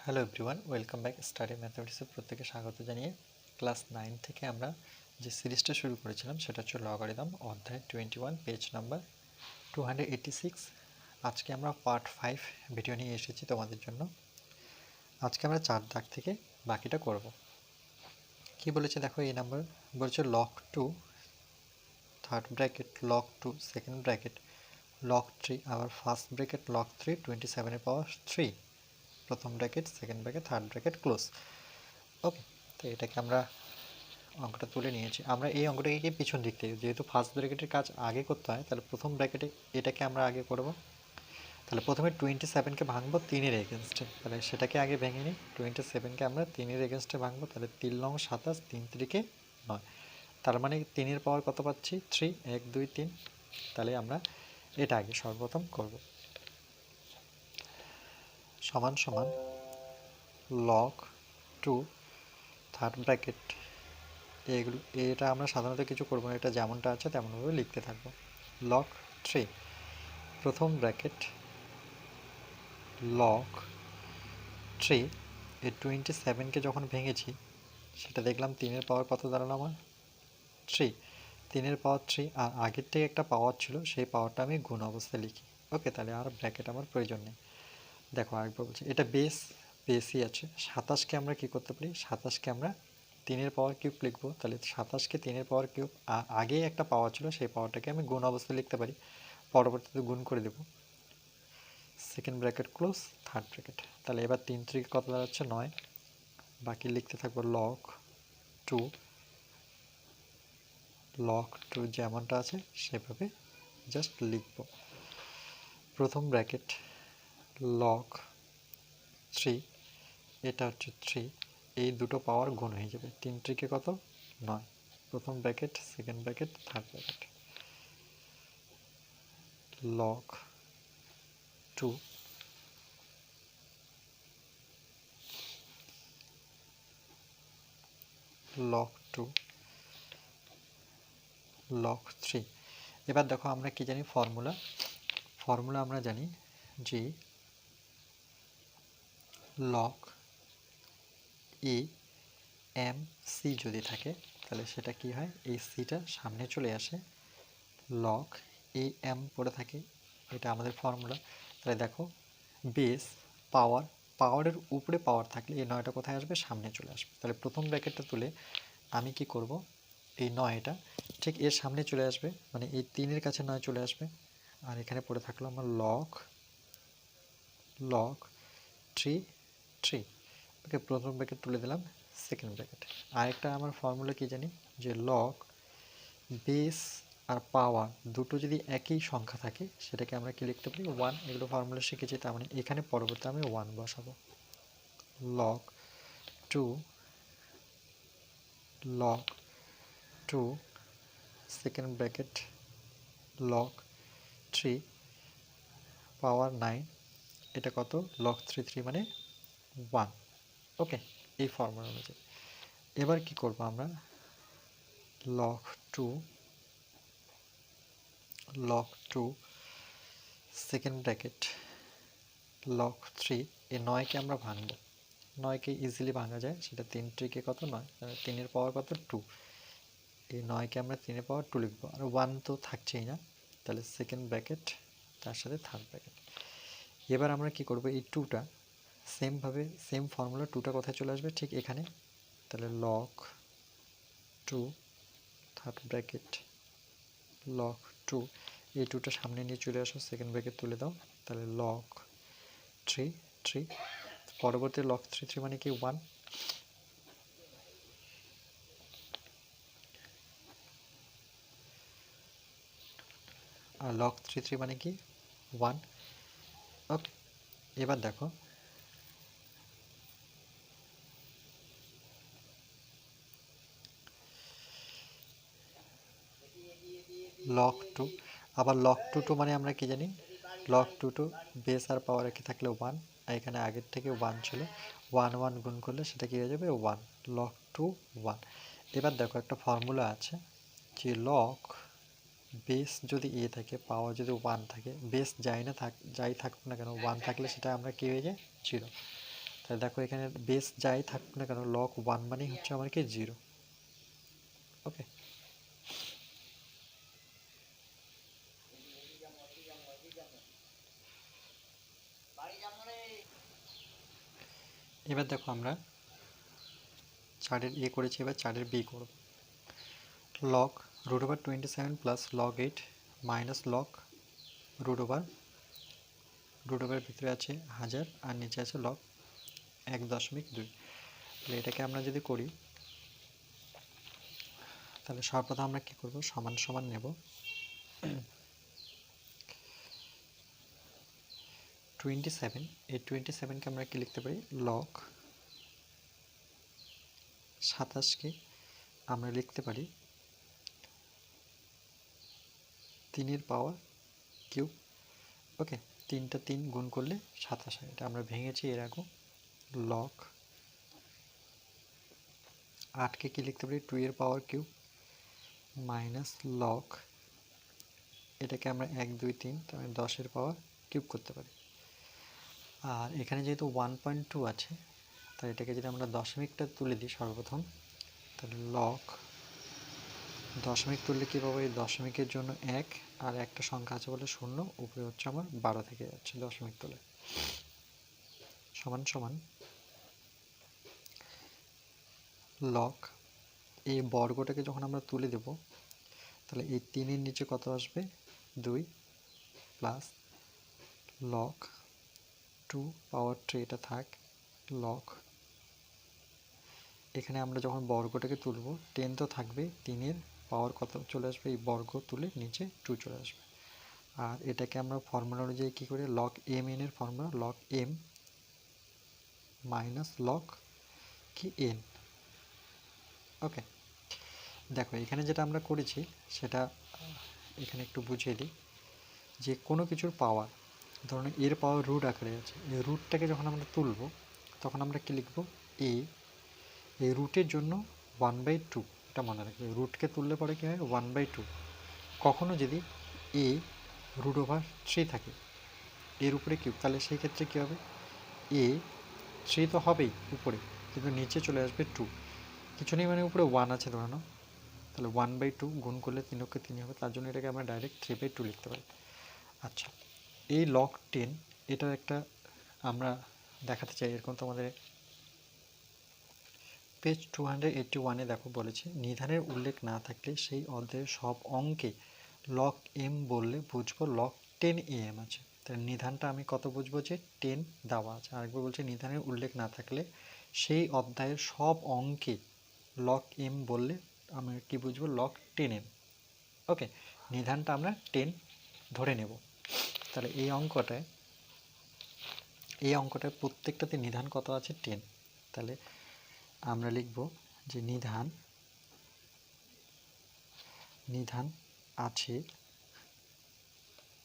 Hello everyone, welcome back. Study ম্যাথমেটিক্সে প্রত্যেকে স্বাগত জানিয়ে ক্লাস 9 থেকে আমরা যে সিরিজটা শুরু করেছিলাম সেটা হচ্ছে লগারিদম, অধ্যায় 21, পেজ নাম্বার 286। আজকে আমরা পার্ট 5 ভিডিও নিয়ে এসেছি তোমাদের জন্য। আজকে আমরা 4 দাগ থেকে বাকিটা করব। কি বলেছে দেখো, এই নাম্বার বলছে log 2 third bracket, log 2 second bracket, log 3 আবার ফার্স্ট ব্র্যাকেট, লগ 3 27 এর পাওয়ার 3, প্রথম bracket, second bracket, third bracket close. Okay, তো এটাকে আমরা অঙ্কটা তুলে নিয়েছি। আমরা এই অঙ্কটাকে পিছন দিক থেকে, যেহেতু ফার্স্ট ব্র্যাকেটের কাজ আগে করতে হয়, তাহলে প্রথম ব্র্যাকেটে এটাকে আমরা আগে করব। তাহলে প্রথমে 27কে ভাঙবো 3-এর এগেনস্টে, তাহলে সেটাকে আগে ভেঙে নিই। 27কে আমরা 3-এর এগেনস্টে ভাঙবো, তাহলে 3 লং 27, 3 3-কে 9, তার মানে 3-এর পাওয়ার কত পাচ্ছি? 3, 1 2 3। তাহলে আমরা এটা আগে সর্বপ্রথম করব। সমান সমান লগ 2 থার্ড ব্র্যাকেট, এগুলো এটা আমরা সাধারণত কিছু করবো না, এটা যেমনটা আছে তেমনভাবে লিখতে থাকবো। লগ 3 প্রথম ব্র্যাকেট, লগ 3 এই 27কে যখন ভেঙেছি সেটা দেখলাম 3-এর পাওয়ার কত দাঁড়ালো আমার? 3, 3-এর পাওয়ার 3, আর আগের থেকে একটা পাওয়ার ছিল, সেই পাওয়ারটা আমি গুণ অবস্থায় লিখি। ওকে, তাহলে আর ব্র্যাকেট আমার প্রয়োজন নেই। দেখো আরেকবার বলছি, এটা বেসই আছে। 27কে আমরা কি করতে পারি? 27কে আমরা 3-এর পাওয়ার কিউব লিখবো, তাহলে 27কে 3-এর পাওয়ার কিউব, আগেই একটা পাওয়ার ছিল, সেই পাওয়ারটাকে আমি গুণ অবস্থায় লিখতে পারি, পরবর্তীতে গুণ করে দেবো। Second bracket close, third bracket. তাহলে এবার 3 থেকে কত দাঁড়াচ্ছে? 9। বাকি লিখতে থাকবো লগ 2, লগ 2 যেমনটা আছে সেভাবে জাস্ট লিখব। প্রথম ব্র্যাকেট লগ 3, এটা হচ্ছে 3, এই দুটো পাওয়ার গুণ হয়ে যাবে। 3 থেকে কত? 9। প্রথম bracket, second bracket, third bracket, log 2 log 2 log 3। এবার দেখো আমরা কি জানি? ফর্মুলা আমরা জানি যে লগ এ এম সি যদি থাকে, তাহলে সেটা কি হয়? এই সিটা সামনে চলে আসে, লগ এ এম পড়ে থাকে, এটা আমাদের ফর্মুলা। তাহলে দেখো বেস পাওয়ারের উপরে পাওয়ার থাকলে এই 9টা কোথায় আসবে? সামনে চলে আসবে। তাহলে প্রথম ব্র্যাকেটটা তুলে আমি কি করব? এই 9টা ঠিক এর সামনে চলে আসবে, মানে এই 3-এর কাছে 9 চলে আসবে, আর এখানে পড়ে থাকলো আমার লগ 3 3। ওকে, প্রথম ব্র্যাকেট তুলে দিলাম, সেকেন্ড ব্র্যাকেট। আরেকটা আমার ফর্মুলা কি জানি? যে লগ বেস আর পাওয়ার দুটো যদি একই সংখ্যা থাকে সেটাকে আমরা কি লিখতে পারি? 1। এগুলো ফর্মুলা শিখেছি, তার মানে এখানে পরবর্তী আমি 1 বসাবো। Log 2 log 2 second bracket, log 3 পাওয়ার 9, এটা কত? লগ 3 3 মানে 1। ওকে, এই ফর্মুলা অনুযায়ী এবার কি করব আমরা? লগ 2 সেকেন্ড ব্র্যাকেট, লগ 3, এই 9কে আমরা ভাঙব। 9কে ইজিলি ভাঙা যায়, সেটা 3 থেকে কত? 9, 3-এর পাওয়ার কত? 2। এই 9কে আমরা 3-এর পাওয়ার 2 লিখবো, আর 1 তো থাকছেই না, তাহলে সেকেন্ড ব্র্যাকেট তার সাথে থার্ড ব্র্যাকেট। এবার আমরা কি করব? এই 2টা সেমভাবে, সেম ফর্মুলা 2টা কোথায় চলে আসবে? ঠিক এখানে। তাহলে লগ 2 থার্ড ব্র্যাকেট, লগ 2, এই 2টা সামনে নিয়ে চলে আসো, সেকেন্ড ব্র্যাকেট তুলে দাও, তাহলে লগ 3 3, পরবর্তী লগ 3 3 মানে কি? 1। আর লগ 3 3 মানে কি? 1। ওকে, এবার দেখো লগ 2, আবার লগ 2 মানে আমরা কি জানি? লগ 2 বেস আর পাওয়ার একই থাকলে 1, আর এখানে আগের থেকে 1 ছিল, 1 1 গুণ করলে সেটা কি হয়ে যাবে? 1। লগ 2 1। এবার দেখো একটা ফর্মুলা আছে যে লগ বেস যদি এ থাকে, পাওয়ার যদি 1 থাকে, বেস যাই থাকুক না কেন, 1 থাকলে সেটা আমরা কি হয়ে যায়? 0। তাহলে দেখো এখানে বেস যাই থাকুক না কেন লগ 1 মানে হচ্ছে আমার কি 0। ওকে, এবার দেখো আমরা 4-এর এ করেছি, এবার 4-এর বি করব। Log √27 plus log 8 minus log √এর ভিতরে আছে 1000 আর নিচে আছে লগ 1.2। তাহলে এটাকে আমরা যদি করি তাহলে সর্বপ্রথম আমরা কি করব, সমান সমান নেব 27। এই 27কে আমরা কি লিখতে পারি, লগ 27কে আমরা লিখতে পারি 3-এর পাওয়ার কিউব। ওকে, 3টা 3 গুণ করলে 27 হয়, এটা আমরা ভেঙেছি এর আগে। লগ 8কে কি লিখতে পারি 2-এর পাওয়ার কিউব মাইনাস লগ, এটাকে আমরা 1 2 3 তাহলে 10-এর পাওয়ার কিউব করতে পারি। আর এখানে যেহেতু 1.2 আছে তাই এটাকে যদি আমরা দশমিকটা তুলে দিই সর্বপ্রথম, তাহলে লগ দশমিক তুললে কী পাবো, এই দশমিকের জন্য 1 আর একটা সংখ্যা আছে বলে 0, উপরে হচ্ছে আমার 12 থেকে যাচ্ছে দশমিক তুলে, সমান সমান লগ এই বর্গটাকে যখন আমরা তুলে দেব তাহলে এই 3-এর নিচে কত আসবে 2 প্লাস লগ 2 পাওয়ার 3, এটা থাক লগ, এখানে আমরা যখন বর্গটাকে তুলব 10 তো থাকবে, 3-এর পাওয়ার কত চলে আসবে, এই বর্গ তুলে নিচে 2 চলে আসবে। আর এটাকে আমরা ফর্মুলা অনুযায়ী কী করে, লগ এম এন এর formula log M minus log কি এন। ওকে, দেখো এখানে যেটা আমরা করেছি সেটা এখানে একটু বুঝিয়ে দিই, যে কোনো কিছুর পাওয়ার, ধরুন এর পাওয়ার রুট আকারে আছে, এই রুটটাকে যখন আমরা তুলব তখন আমরা কি লিখব, এই রুটের জন্য 1/2, এটা মনে রাখবে, রুটকে তুললে পরে কী হয় 1/2। কখনো যদি এ √3 থাকে এর উপরে কিউব, তাহলে সেই ক্ষেত্রে কী হবে, এ 3 তো হবেই উপরে, কিন্তু নিচে চলে আসবে 2, কিছু নেই মানে উপরে 1 আছে ধরানো, তাহলে 1/2 গুণ করলে 3-কে 3 হবে, তার জন্য এটাকে আমরা ডাইরেক্ট 3/2 লিখতে পারি। আচ্ছা, এই লগ 10 এটার একটা আমরা দেখাতে চাই, এরকম তোমাদের পেজ 281-এ দেখো বলেছে, নিধানের উল্লেখ না থাকলে সেই অধ্যায়ের সব অঙ্কে লগ এম বললে বুঝবো লগ 10 am আছে। তাহলে নিধানটা আমি কত বুঝবো, যে 10 দেওয়া আছে। আরেকবার বলছে, নিধানের উল্লেখ না থাকলে সেই অধ্যায়ের সব অঙ্কে লগ এম বললে আমরা কি বুঝবো, লগ 10 am। ওকে, নিধানটা আমরা 10 ধরে নেব। তাহলে এই অঙ্কটায় প্রত্যেকটাতে নিধান কত আছে, 10। তাহলে আমরা লিখব যে নিধান আছে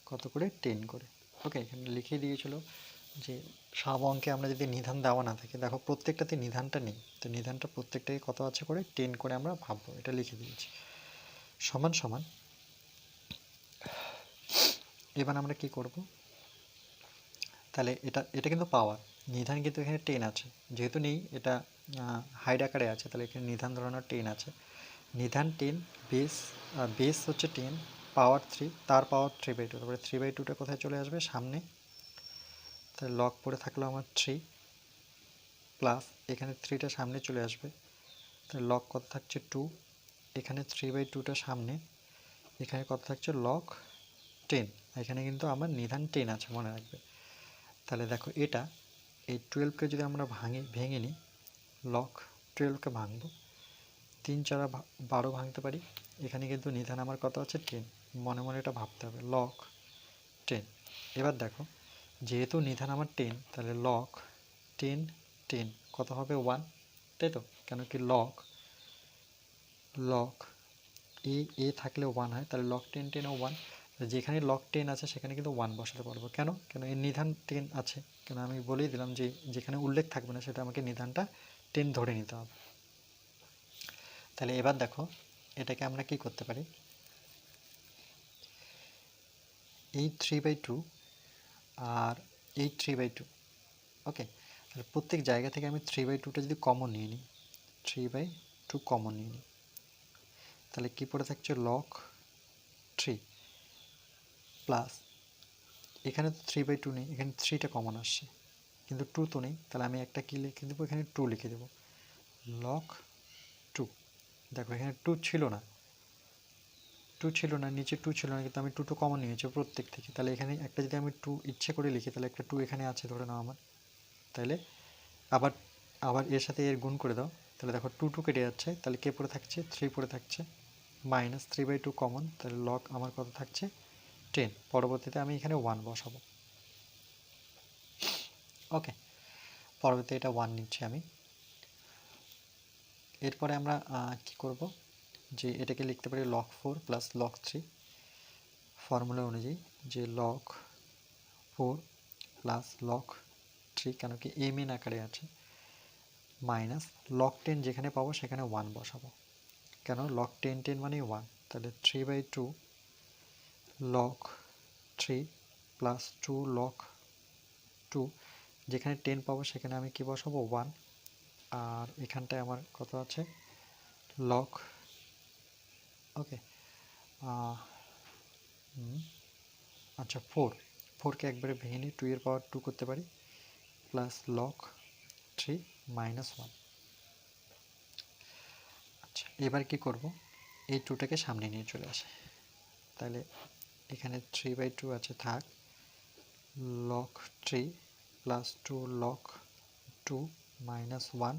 কত করে, 10 করে। ওকে, এখানে লিখে দিয়েছিল যে সব অঙ্কে আমরা যদি নিধান দেওয়া না থাকে, দেখো প্রত্যেকটাতে নিধানটা নেই, তো নিধানটা প্রত্যেকটাই কত আছে করে 10 করে আমরা ভাববো, এটা লিখে দিয়েছি। সমান সমান এবার আমরা কি করব, তাহলে এটা কিন্তু পাওয়ার, নিধান কিন্তু এখানে 10 আছে, যেহেতু নেই এটা হাইড আকারে আছে, তাহলে এখানে নিধান ধরানোর 10 আছে। নিধান 10, বেস হচ্ছে 10, পাওয়ার 3, তার পাওয়ার 3/2, তারপরে 3/2টা কোথায় চলে আসবে, সামনে, তাহলে লগ পড়ে থাকলো আমার 3 প্লাস এখানে 3টা সামনে চলে আসবে, তাহলে লগ কত থাকছে 2, এখানে 3/2টা সামনে, এখানে কত থাকছে লগ 10, এখানে কিন্তু আমার নিধান 10 আছে মনে রাখবে। তাহলে দেখো এটা এই 12কে যদি আমরা ভেঙে নিই, লগ 12কে ভাঙবো, 3 4 12 ভাঙতে পারি, এখানে কিন্তু নিধান আমার কত আছে 10, মনে মনে এটা ভাবতে হবে লগ 10। এবার দেখো যেহেতু নিধান আমার 10, তাহলে লগ 10 10 কত হবে 1, তাই তো, কেন কি লগ এ থাকলে 1 হয়, তাহলে লগ 10 10 ও 1, যেখানে লগ 10 আছে সেখানে কিন্তু 1 বসাতে পারবো, কেন এর নিধান 10 আছে, কেন আমি বলেই দিলাম যে যেখানে উল্লেখ থাকবে না সেটা আমাকে নিধানটা 10 ধরে নিতে হবে। তাহলে এবার দেখো এটাকে আমরা কি করতে পারি, এই 3/2 আর এই 3/2, ওকে, তাহলে প্রত্যেক জায়গা থেকে আমি 3/2টা যদি কমন নিয়ে নিই, 3/2 কমন নিয়ে নিই, তাহলে কী পড়ে থাকছে log 3 প্লাস এখানে তো 3/2 নেই, এখানে 3টা কমন আসছে কিন্তু 2 তো নেই, তাহলে আমি একটা কী লিখে দেবো, এখানে 2 লিখে দেবো, log 2। দেখো এখানে 2 ছিল না, নিচে 2 ছিল না, কিন্তু আমি 2 কমন নিয়েছি প্রত্যেক থেকে, তাহলে এখানে একটা যদি আমি 2 ইচ্ছে করে লিখি তাহলে একটা 2 এখানে আছে ধরে নাও আমার, তাহলে আবার আবার এর সাথে এর গুণ করে দাও, তাহলে দেখো 2 কেটে যাচ্ছে, তাহলে কে পড়ে থাকছে, 3 পড়ে থাকছে, মাইনাস 3/2 কমন, তাহলে লগ আমার কত থাকছে 10। পরবর্তীতে আমি এখানে 1 বসাবো। ওকে, পরবর্তীতে এটা 1 নিচ্ছি আমি। এরপরে আমরা কি করব, যে এটাকে লিখতে পারি log 4 প্লাস log 3 ফর্মুলা অনুযায়ী, যে log 4 প্লাস log 3, কেন কি এম এন আকারে আছে, মাইনাস log 10 যেখানে পাবো সেখানে 1 বসাবো, কেন log 10 মানে 1, তাহলে 3/2 log 3 প্লাস 2 log 2, যেখানে 10 পাবো সেখানে আমি কি বসাবো 1, আর এখানটায় আমার কত আছে log, ওকে আচ্ছা 4কে একবারে ভেঙে নিই, 2 এর পাওয়ার 2 করতে পারি, প্লাস log 3 মাইনাস 1। আচ্ছা এবার কি করব, এই 2টাকে সামনে নিয়ে চলে আসে, তাহলে এখানে 3/2 আছে থাক, log 3 প্লাস 2 log 2 মাইনাস 1,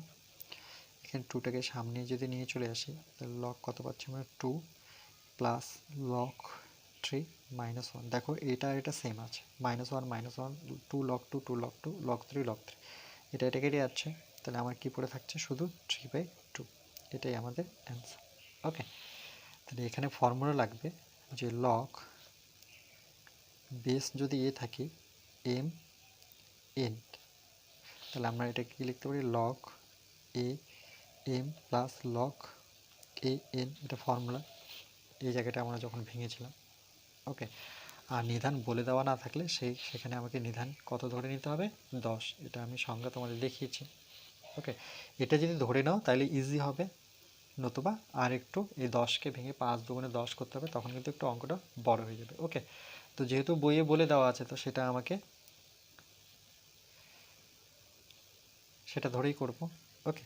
এখানে 2টাকে সামনে যদি নিয়ে চলে আসি তাহলে log কত পাচ্ছি আমরা 2 প্লাস log 3 মাইনাস 1, দেখো এটা সেম আছে, -1 -1 2 log 2 2 log 2 log 3 log 3, এটা কেটে যাচ্ছে, তাহলে আমার কি পড়ে থাকছে শুধু 3/2, এটাই আমাদের অ্যান্সার। ওকে, তাহলে এখানে ফর্মুলা লাগবে যে log বেস যদি এ থাকে এম এন, তাহলে আমরা এটা কি লিখতে পারি log A M plus log A N, এটা ফর্মুলা, এই জায়গাটা আমরা যখন ভেঙেছিলাম। ওকে, আর নিধান বলে দেওয়া না থাকলে সেখানে আমাকে নিধান কত ধরে নিতে হবে 10, এটা আমি সংজ্ঞা তোমাদের দেখিয়েছি। ওকে, এটা যদি ধরে নাও তাহলে ইজি হবে, নতুবা আর একটু এই 10কে ভেঙে 5 দুগুণে 10 করতে হবে, তখন কিন্তু একটু অঙ্কটা বড় হয়ে যাবে। ওকে, তো যেহেতু বইয়ে বলে দেওয়া আছে তো সেটা ধরেই করব। ওকে,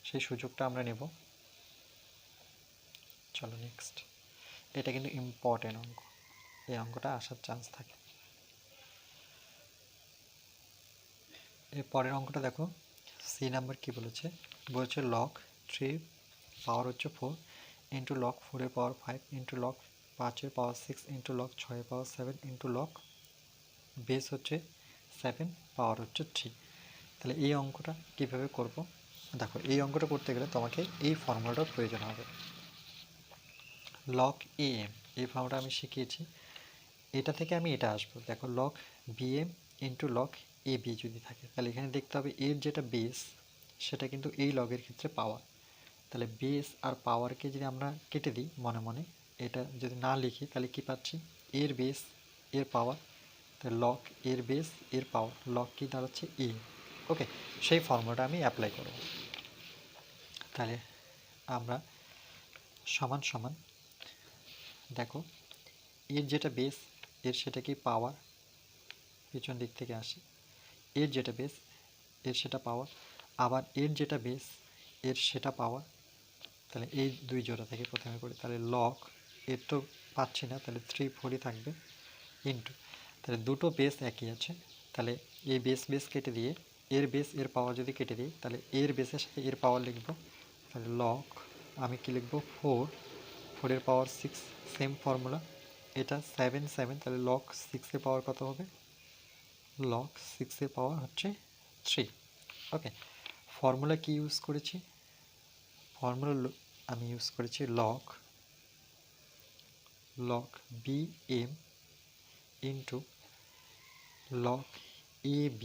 সেই সুযোগটা আমরা নেব। চলো নেক্সট, এটা কিন্তু ইম্পর্টেন্ট অঙ্ক, এই অঙ্কটা আসার চান্স থাকে। এর পরের অঙ্কটা দেখো, সি নাম্বার কি বলেছে, log 3 পাওয়ার হচ্ছে 4 ইন্টু log 4 এর পাওয়ার 5 ইন্টু log 5 এর পাওয়ার 6 ইন্টু log 6 এর পাওয়ার 7 ইন্টু log বেস হচ্ছে 7 পাওয়ার হচ্ছে 3। তাহলে এই অঙ্কটা কিভাবে করব, দেখো এই অঙ্কটা করতে গেলে তোমাকে এই ফর্মুলাটার প্রয়োজন হবে, log am, এই ফর্মুলাটা আমি শিখিয়েছি, এটা থেকে আমি এটা আসবো, দেখো log bm into log ab যদি থাকে, তাহলে এখানে দেখতে হবে এর যেটা বেস সেটা কিন্তু এই লগের ক্ষেত্রে পাওয়ার, তাহলে বেস আর পাওয়ারকে যদি আমরা কেটে দিই মনে মনে, এটা যদি না লিখি তাহলে কি পাচ্ছি, এর বেস এর পাওয়ার, তাহলে লগ এর বেস এর পাওয়ার, লগ কি দাঁড়াচ্ছে এ। ওকে, সেই ফর্মুলাটা আমি অ্যাপ্লাই করব, তাহলে আমরা সমান সমান, দেখো এর যেটা বেস এর সেটা কি পাওয়ার, পিছন দিক থেকে আসে, এর যেটা বেস এর সেটা পাওয়ার, আবার এর যেটা বেস এর সেটা পাওয়ার, তাহলে এই দুই জোড়া থেকে প্রথমে করি, তাহলে লগ এর তো পাচ্ছি না, তাহলে 3 4ই থাকবে ইন্টু, তাহলে দুটো বেস একই আছে, তাহলে এই বেস কেটে দিয়ে এর বেস এর পাওয়ার যদি কেটে দিই তাহলে এর বেসের সাথে এর পাওয়ার লিখব, তাহলে লগ আমি কি লিখব 4 এর পাওয়ার 6, সেম ফর্মুলা, এটা 7 তাহলে লগ 6 এর পাওয়ার কত হবে, লগ 6 এর পাওয়ার হচ্ছে 3। ওকে, ফর্মুলা কি ইউজ করেছি, ফর্মুলা আমি ইউজ করেছি log bm into log ab,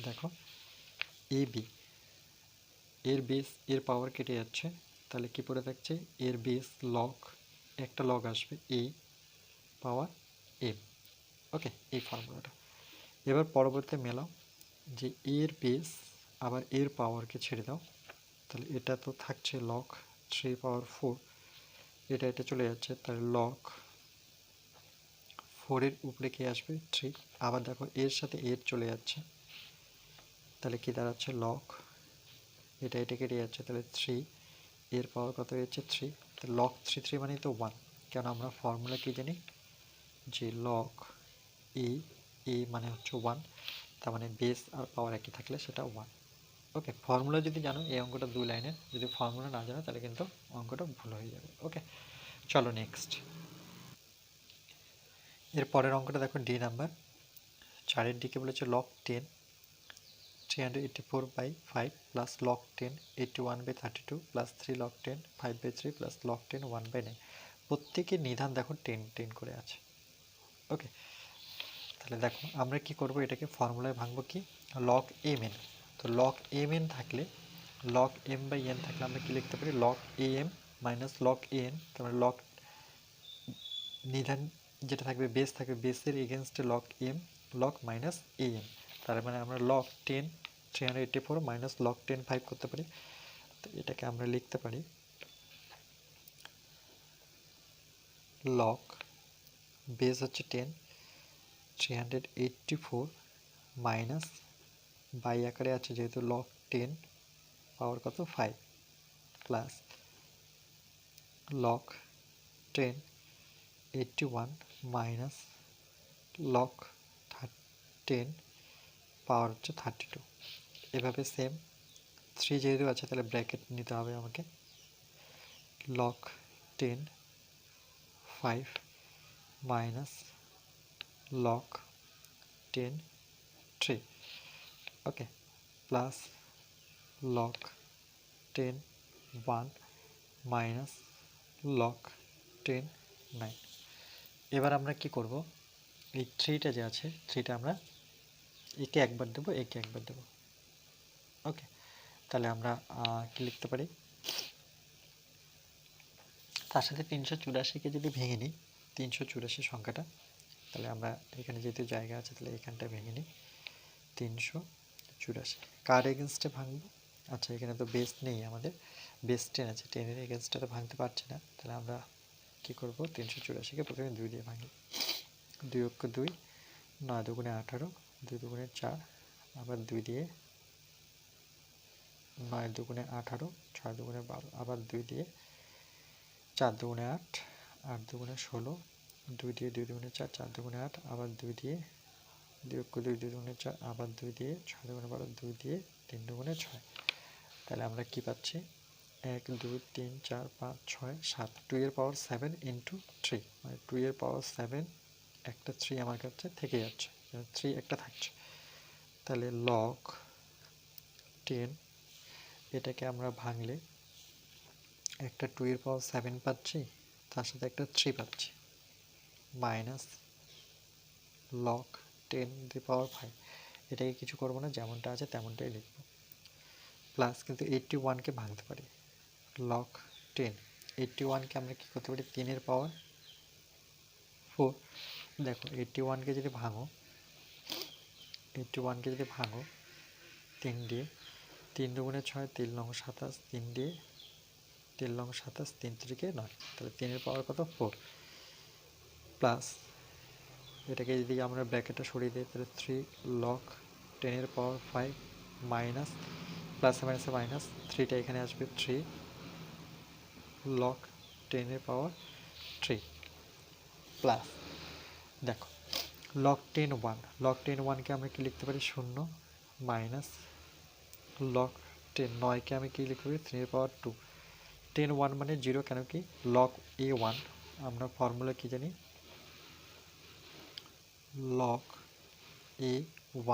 দেখো ab এর বেস এর পাওয়ার কেটে যাচ্ছে, তাহলে কি পড়ে থাকছে এর বেস লগ, একটা লগ আসবে a পাওয়ার m। ওকে, এই ফর্মুলাটা এবার পরবর্তী মেলাও, যে এর বেস আবার এর পাওয়ারকে ছেড়ে দাও, তাহলে এটা তো থাকছে লগ 3 পাওয়ার 4, এটা চলে যাচ্ছে, তাহলে লগ 4-এর উপরে কি আসবে 3, আবার দেখো এর সাথে এর চলে যাচ্ছে, তাহলে কি দাঁড়াচ্ছে লগ, এটা কেটে যাচ্ছে, তাহলে 3 এর পাওয়ার কত হচ্ছে 3, তাহলে লগ 3 মানে তো 1, কেন আমরা ফর্মুলা কি জানি যে লগ এ মানে হচ্ছে 1, তার মানে বেস আর পাওয়ার একই থাকলে সেটা 1। ওকে, ফর্মুলা যদি জানো এই অঙ্কটা 2 লাইনের, যদি ফর্মুলা না জানো তাহলে কিন্তু অঙ্কটা ভুল হয়ে যাবে। ওকে, চলো নেক্সট। এর পরের অঙ্কটা দেখো ডি নাম্বার, 4-এর দিকে বলেছে log 10 384/5 plus log 10 81/32 plus 3 log 10 5/3 plus log 10 1/9। প্রত্যেকের নিধান দেখো 10 10 করে আছে। ওকে, তাহলে দেখো আমরা কি করব, এটাকে ফর্মুলায় ভাঙবো কি লগ এম এন। তো লগ এম এন থাকলে, লগ এম বাই এন থাকলে আমরা কি লিখতে পারি log A M minus log A N, তারপরে লগ নিধান যেটা থাকবে বেস থাকবে, বেসের এগেনস্টে log M log minus A M, তার মানে আমরা লগ 10 384 মাইনাস লগ 10 5 করতে পারি। তো এটাকে আমরা লিখতে পারি লগ বেস হচ্ছে 10 384 মাইনাস বাই আকারে আছে যেহেতু লগ 10 পাওয়ার কত 5 প্লাস লগ 10 81 মাইনাস লগ 10 পাওয়ার হচ্ছে 32। এভাবে সেম 3 যেহেতু আছে তাহলে ব্র্যাকেট নিতে হবে আমাকে, লগ 10 5 মাইনাস লগ 10 3, ওকে, প্লাস লগ 10 1 মাইনাস লগ 10 9। এবার আমরা কি করব, এই 3টা যে আছে 3টা আমরা একে একবার দেবো, একে একবার দেবো। ওকে, তাহলে আমরা কি লিখতে পারি, তার সাথে 384কে যদি ভেঙে নিই, 384 সংখ্যাটা, তাহলে আমরা এখানে যেহেতু জায়গা আছে তাহলে এখানটা ভেঙে নিই 384। কার এগেনস্টে ভাঙবো, আচ্ছা এখানে তো বেস নেই, আমাদের বেস 10 আছে, 10-এর এগেনস্টে তো ভাঙতে পারছি না, তাহলে আমরা কি করব 384কে প্রথমে 2 দিয়ে ভাঙি, 2 অক্ষ 2, 9 দুগুণে 18, 2 দুগুণে 4, আবার 2 দিয়ে 9 দুগুণে 18, 6 দুগুণে 12, আবার 2 দিয়ে 4 দুগুণে 8, 8 দুগুণে 16, 2 দিয়ে 2 দুগুণে 4, 4 দুগুণে 8, আবার 2 দিয়ে 2 অক্ষ 2, 2 দুগুণে 4, আবার 2 দিয়ে 6 দুগুণে 12, 2 দিয়ে 3 দুগুণে 6। তাহলে আমরা কি পাচ্ছি 1 2 3 4 5 6 7, 2 এর পাওয়ার 7 ইন্টু 3, মানে 2 এর পাওয়ার 7, একটা 3 আমার কাছে থেকে যাচ্ছে, 3 একটা থাকছে, তাহলে লগ 10 এটাকে আমরা ভাঙলে একটা 2 এর পাওয়ার 7 পাচ্ছি, তার সাথে একটা 3 পাচ্ছি, মাইনাস লগ 10 দি পাওয়ার 5, এটাকে কিছু করবো না, যেমনটা আছে তেমনটাই লিখব, প্লাস কিন্তু 81কে ভাঙতে পারি, লগ 10 81কে আমরা কি করতে পারি 3-এর পাওয়ার 4। দেখো 81কে যদি ভাঙো, 81কে যদি ভাঙো 3 দিয়ে, 3 দুগুণে 6, 3 লং 27, 3 দিয়ে 3 লং 27, 3 3-কে 9, তাহলে 3-এর পাওয়ার কত 4, প্লাস এটাকে যদি আমরা ব্র্যাকেটটা সরিয়ে দিই তাহলে 3 লগ 10-এর পাওয়ার 5 মাইনাস প্লাসে মাইনাসে মাইনাস, 3টা এখানে আসবে 3 লগ 10-এর পাওয়ার 3 প্লাস দেখো লগ 10 1, লগ 10 1কে আমরা কি লিখতে পারি 0 মাইনাস লগ 10 9কে আমি কি লিখতে পারি 3-এর পাওয়ার 2, 10 1 মানে 0, কেন কি লগ এ 1, আমরা ফর্মুলা কি জানি লগ এ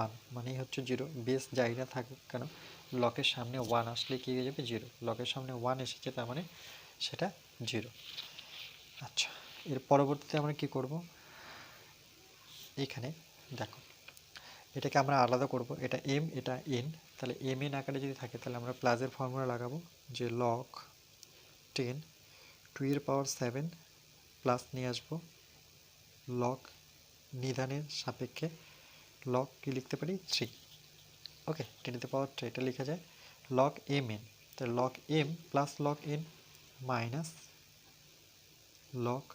1 মানেই হচ্ছে 0, বেস যাই না থাকুক কেন লকের সামনে 1 আসলে কি হয়ে যাবে 0, লকের সামনে 1 এসেছে তার মানে সেটা 0। আচ্ছা, এর পরবর্তীতে আমরা কি করব, এখানে দেখো এটাকে আমরা আলাদা করব, এটা এম এটা এন, তাহলে এম এন আকারে যদি থাকে তাহলে আমরা প্লাসের ফর্মুলা লাগাবো যে লগ 10 2-এর পাওয়ার 7 প্লাস নিয়ে আসবো লগ নিধানের সাপেক্ষে লগ কি লিখতে পারি 3, ওকে, 10 টু দি পাওয়ার 3 এটা লেখা যায় log m n, তো log m plus log n minus log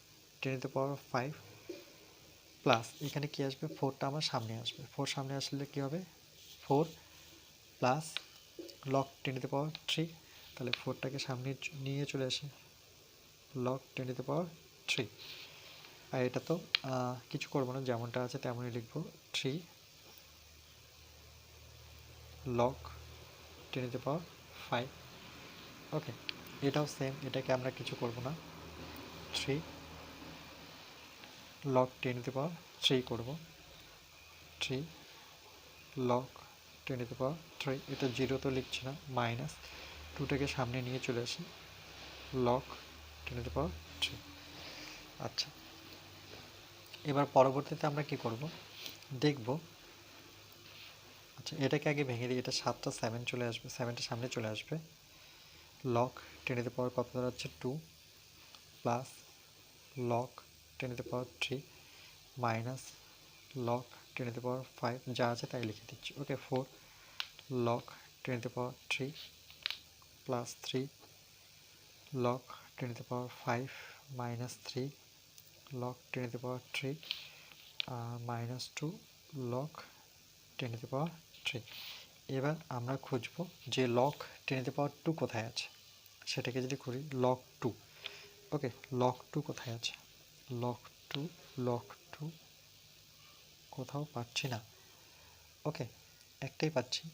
10 to the power 5 plus এখানে কি আসবে, 4টা আমার সামনে আসবে, 4 সামনে আসলে কি হবে, 4 plus log 10 to the power 3, তাহলে 4টাকে সামনে নিয়ে চলে আসে log 10 টু দি পাওয়ার 3। আর এটা তো কিছু করবো না, যেমনটা আছে তেমনই লিখবো, 3 log 10 টু দি পাওয়ার 5। ওকে, এটাও সেম, এটাকে আমরা কিছু করব না, 3 log 10 টু দি পাওয়ার 3 করব, 3 log 10 টু দি পাওয়ার 3, এটা 0 তো লিখছি না, মাইনাস 2টাকে সামনে নিয়ে চলে আসি log 10 টু দি পাওয়ার 3। আচ্ছা, এবার পরবর্তীতে আমরা কি করব দেখব। আচ্ছা, এটাকে আগে ভেঙে দিই, এটা 7টা 7 চলে আসবে, 7টা সামনে চলে আসবে, log 10 টু দি পাওয়ার কত দাঁড়াচ্ছে 2 plus log 10 to the power 3 minus log 10 to the power 5, যা আছে তাই লিখে দিচ্ছি। Okay, 4 log 10 to the power 3 plus 3 log 10 to the power 5 minus 3 log 10 to the power 3 minus 2 log 10 to the power 3। এবার আমরা খুঁজব যে log 10 টু দি পাওয়ার 2 কোথায় আছে, সেটাকে যদি করি log 2। ওকে, log 2 কোথায় আছে, log 2 log 2 কোথাও পাচ্ছি না। ওকে, একটাই পাচ্ছি,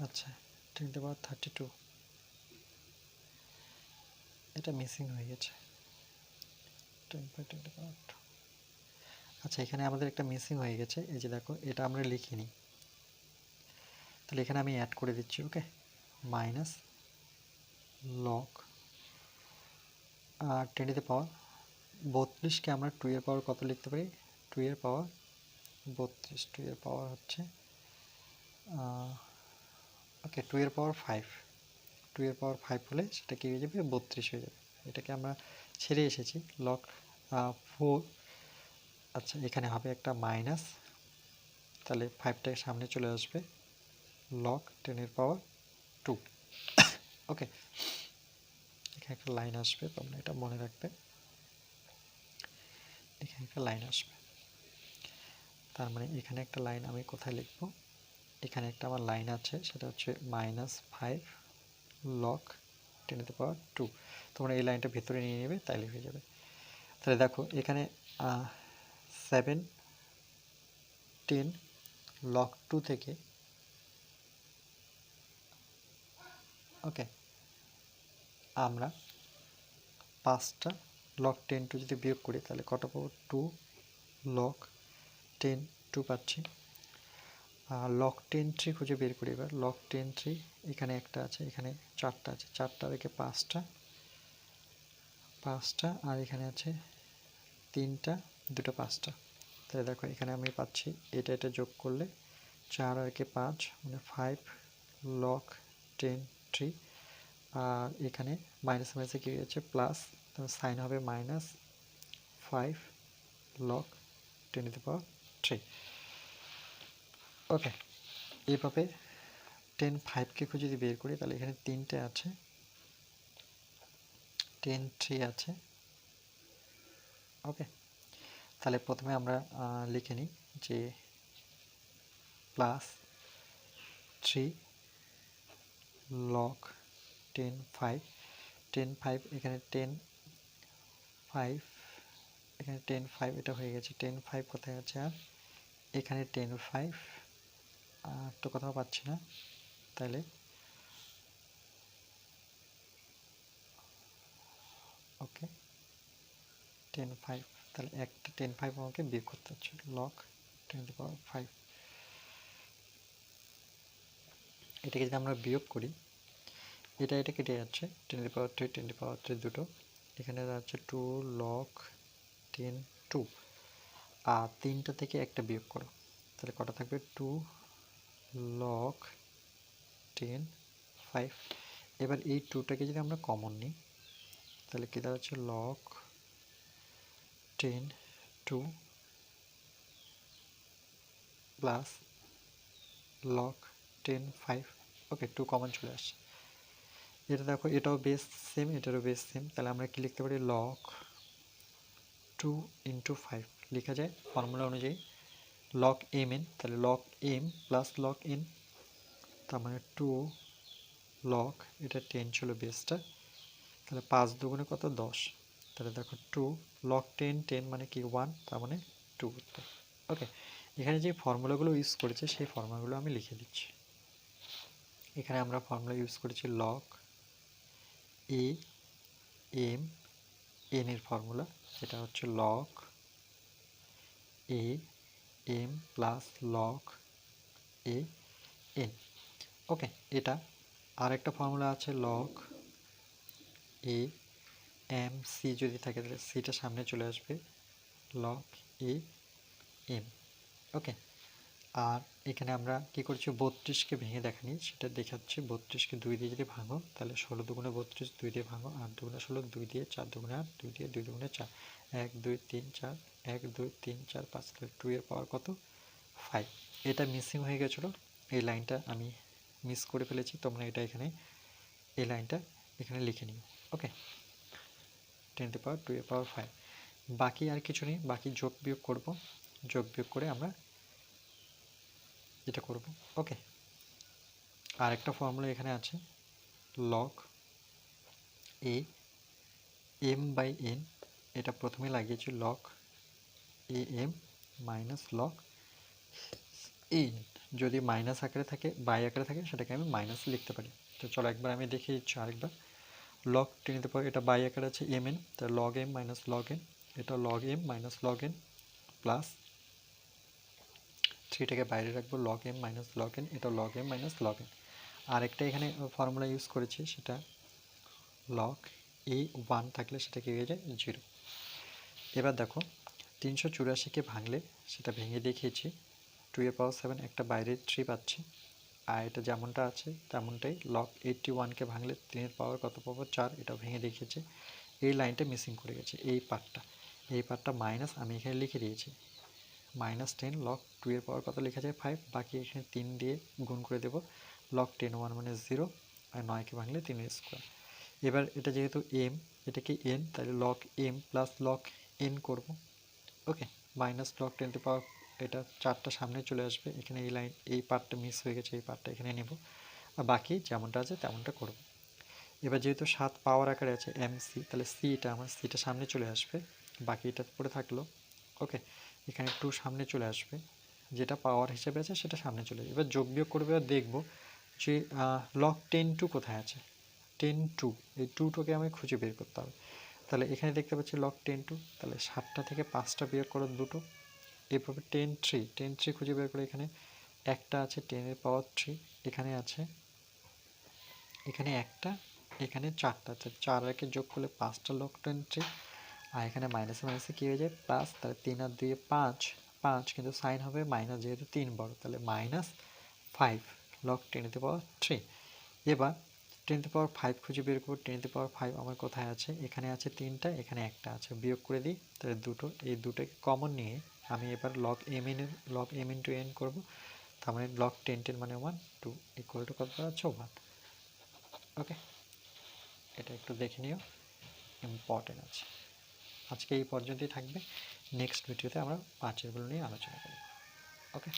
আচ্ছা 10 টু দি পাওয়ার 32, এটা মিসিং হয়ে গেছে, 10 by 10 টু দি পাওয়ার 2। আচ্ছা, এখানে আমাদের একটা মিসিং হয়ে গেছে, এই যে দেখো, এটা আমরা লিখিনি, তাহলে এখানে আমি অ্যাড করে দিচ্ছি। ওকে, মাইনাস লগ 10 টু দি পাওয়ার 32কে আমরা 2 এর পাওয়ার কত লিখতে পারি, 2 এর পাওয়ার 32, 2 এর পাওয়ার হচ্ছে ওকে 2 এর পাওয়ার 5, 2 এর পাওয়ার 5 হলে সেটা কি হয়ে যাবে, 32 হয়ে যাবে। এটাকে আমরা ছেড়ে এসেছি লগ 4। আচ্ছা, এখানে হবে একটা মাইনাস, তাহলে 5টাকে সামনে চলে আসবে log 10 এর পাওয়ার 2। ওকে, এখানে একটা লাইন আসবে, তোমরা এটা মনে রাখবে, এখানে একটা লাইন আসবে, তার মানে এখানে একটা লাইন আমি কোথায় লিখব, এখানে একটা আমার লাইন আছে, সেটা হচ্ছে -5 log 10 টু দি পাওয়ার 2। তোমরা এই লাইনটা ভেতরে নিয়ে নেবে, তাইলে হয়ে যাবে। তাহলে দেখো এখানে 7 10 log 2 থেকে, ওকে, আমরা 5টা log 10 2 যদি বিয়োগ করি তাহলে কত পাবো, 2 log 10 2 পাচ্ছি। log 10 3 খুঁজে বের করি, এবার log 10 3 এখানে একটা আছে, এখানে 4টা আছে, 4টা রেখে 5টা, আর এখানে আছে 3টা, 2টা 5টা। তাহলে দেখো এখানে আমি পাচ্ছি, এটা যোগ করলে 4 আর একে 5 মানে 5 log 10 3, আর এখানে মাইনাস মাইনাসে কি হয়েছে প্লাস, সাইন হবে -5 log 10 টু দি পাওয়ার 3। ওকে, এইভাবে 10 5কে খুঁজে যদি বের করি তাহলে এখানে 3টে আছে, 10 3 আছে। ওকে, তাহলে প্রথমে আমরা লিখে নিই যে প্লাস 3 log 10 5, 10 5 এখানে 10 5, এখানে 10 5 এটা হয়ে গেছে, 10 5 কোথায় আছে, আর এখানে 10 5 তো কোথাও পাচ্ছি না, তাহলে ওকে 10 5, তাহলে একটা 10 5 আমাকে বিয়োগ করতে হচ্ছে log 10 টু দি পাওয়ার 5। এটাকে যদি আমরা বিয়োগ করি, এটা কেটে যাচ্ছে, 10 to the power 3 10 to the power 3 দুটো, এখানে যাচ্ছে 2 log 10 2, আর 3টা থেকে একটা বিয়োগ করো, তাহলে কটা থাকবে 2 log 10 5। এবার এই 2টাকে যদি আমরা কমন নিই তাহলে কি দাঁড়াচ্ছে log 10 2 প্লাস log 10 5। ওকে, 2 কমন চলে আসছে। এটা দেখো এটাও বেস সেম, এটারও বেস সেম, তাহলে আমরা কি লিখতে পারি log 2 ইন্টু 5 লেখা যায় ফর্মুলা অনুযায়ী log mn, তাহলে log m plus log n, তার মানে 2 log, এটা 10 ছিল বেসটা, তাহলে 5 দুগুণে কত 10, তাহলে দেখো 2 log 10 10 মানে কি 1, তার মানে 2 উত্তর। ওকে, এখানে যে ফর্মুলাগুলো ইউজ করেছে সেই ফর্মুলাগুলো আমি লিখে দিচ্ছি। এখানে আমরা ফর্মুলা ইউজ করেছি log a m n এর ফর্মুলা, যেটা হচ্ছে log a m plus log a n। ওকে, এটা আর একটা ফর্মুলা আছে log a m c, যদি থাকে তাহলে সিটা সামনে চলে আসবে log a m। ওকে, আর এখানে আমরা কি করছি 32কে ভেঙে দেখানি, সেটা দেখাচ্ছি। 32কে 2 দিয়ে যদি ভাঙো তাহলে 16 দুগুণে 32, 2 দিয়ে ভাঙো, 8 দুগুণে 16, 2 দিয়ে, 4 দুগুণে 8, 2 দিয়ে, 2 দুগুণে 4, 1 2 3 4, 1 2 3 4 5, তাহলে 2 এর পাওয়ার কত 5। এটা মিসিং হয়ে গেছিলো, এই লাইনটা আমি মিস করে ফেলেছি, তোমরা এটা এখানে এই লাইনটা এখানে লিখে নিও। ওকে, 10 টু পাওয়ার 2 এর পাওয়ার 5। বাকি আর কিছু নেই, বাকি যোগ বিয়োগ করব, যোগ বিয়োগ করে আমরা এটা করব। ওকে, আর একটা ফর্মুলা এখানে আছে log a m by n, এটা প্রথমে লাগিয়েছি log a m minus log a n, যদি মাইনাস আকারে থাকে বাই আকারে থাকে সেটাকে আমি মাইনাস লিখতে পারি। তো চলো একবার আমি দেখিয়ে দিচ্ছি আরেকবার। log 10 নিতে পারি, এটা বাই আকারে আছে mn, তাহলে log m minus log n, এটা log m minus log n plus 3টাকে বাইরে রাখবো log m minus log n, এটা log m minus log n। আরেকটা এখানে ফর্মুলা ইউজ করেছি, সেটা log a 1 থাকলে সেটা কি হয়ে যায় 0। এবার দেখো 384কে ভাঙলে সেটা ভেঙে দেখিয়েছি, 2 এর পাওয়ার 7, একটা বাইরে 3 পাচ্ছি, আর এটা যেমনটা আছে তেমনটাই log 81কে ভাঙলে 3 এর পাওয়ার কত পাবো 4, এটা ভেঙে দেখিয়েছি। এই লাইনটা মিসিং করে গেছে, এই পার্টটা মাইনাস আমি এখানে লিখে দিয়েছি মাইনাস 10 log 2 এর পাওয়ার কত লেখা যায় 5, বাকি এখানে 3 দিয়ে গুণ করে দেব, log 10 1 মানে 0, আর 9কে ভাঙলে 3 এর স্কোয়ার। এবার এটা যেহেতু m, এটা কি n, তাহলে log m plus log n করব। ওকে, মাইনাস log 10 টু পাওয়ার, এটা 4টা সামনে চলে আসবে, এখানে এই লাইন এই পার্টটা মিস হয়ে গেছে, এই পার্টটা এখানে নেব, আর বাকি যেমনটা আছে তেমনটা করব। এবার যেহেতু 7 পাওয়ার আকারে আছে mc, তাহলে সিটা আমার সিটা সামনে চলে আসবে, বাকি এটা পড়ে থাকলো। ওকে, এখানে 2 সামনে চলে আসবে, যেটা পাওয়ার হিসেবে আছে সেটা সামনে চলে যাবে। এবার যোগ বিয়োগ করবে আর দেখব যে log 10 2 কোথায় আছে, 10 2, এই 2টাকে আমি খুঁজে বের করতে হবে। তাহলে এখানে দেখতে পাচ্ছি log 10 2, তাহলে 7টা থেকে 5টা বিয়োগ করো 2টো, এরপরে 10 3 খুঁজে বের করে, এখানে একটা আছে 10 এর পাওয়ার 3, এখানে আছে, এখানে একটা, এখানে 4টা, 4 আর যোগ করলে 5টা log 10 3, আর এখানে মাইনাসে মাইনাসে কী হয়ে যায় প্লাস, তাহলে 3 আর 2 5, 5 কিন্তু সাইন হবে মাইনাস, যেহেতু 3 বড়, তাহলে মাইনাস 5 log 10 টু পাওয়ার 3। এবার 10 টু পাওয়ার 5 খুঁজে বের করবো, 10 টু পাওয়ার 5 আমার কোথায় আছে, এখানে আছে 3টা, এখানে একটা আছে, বিয়োগ করে দিই, তাহলে দুটো, এই দুটোকে কমন নিয়ে আমি এবার log m ইন্টু n করবো, তার মানে log 10 10 মানে 1 2 ইকুয়াল টু কত আছে 1। ওকে, এটা একটু দেখে নিও, ইম্পর্টেন্ট আছে। আজকে এই পর্যন্তই থাকবে, নেক্সট ভিডিওতে আমরা 5 এরগুলো নিয়ে আলোচনা করব। ওকে।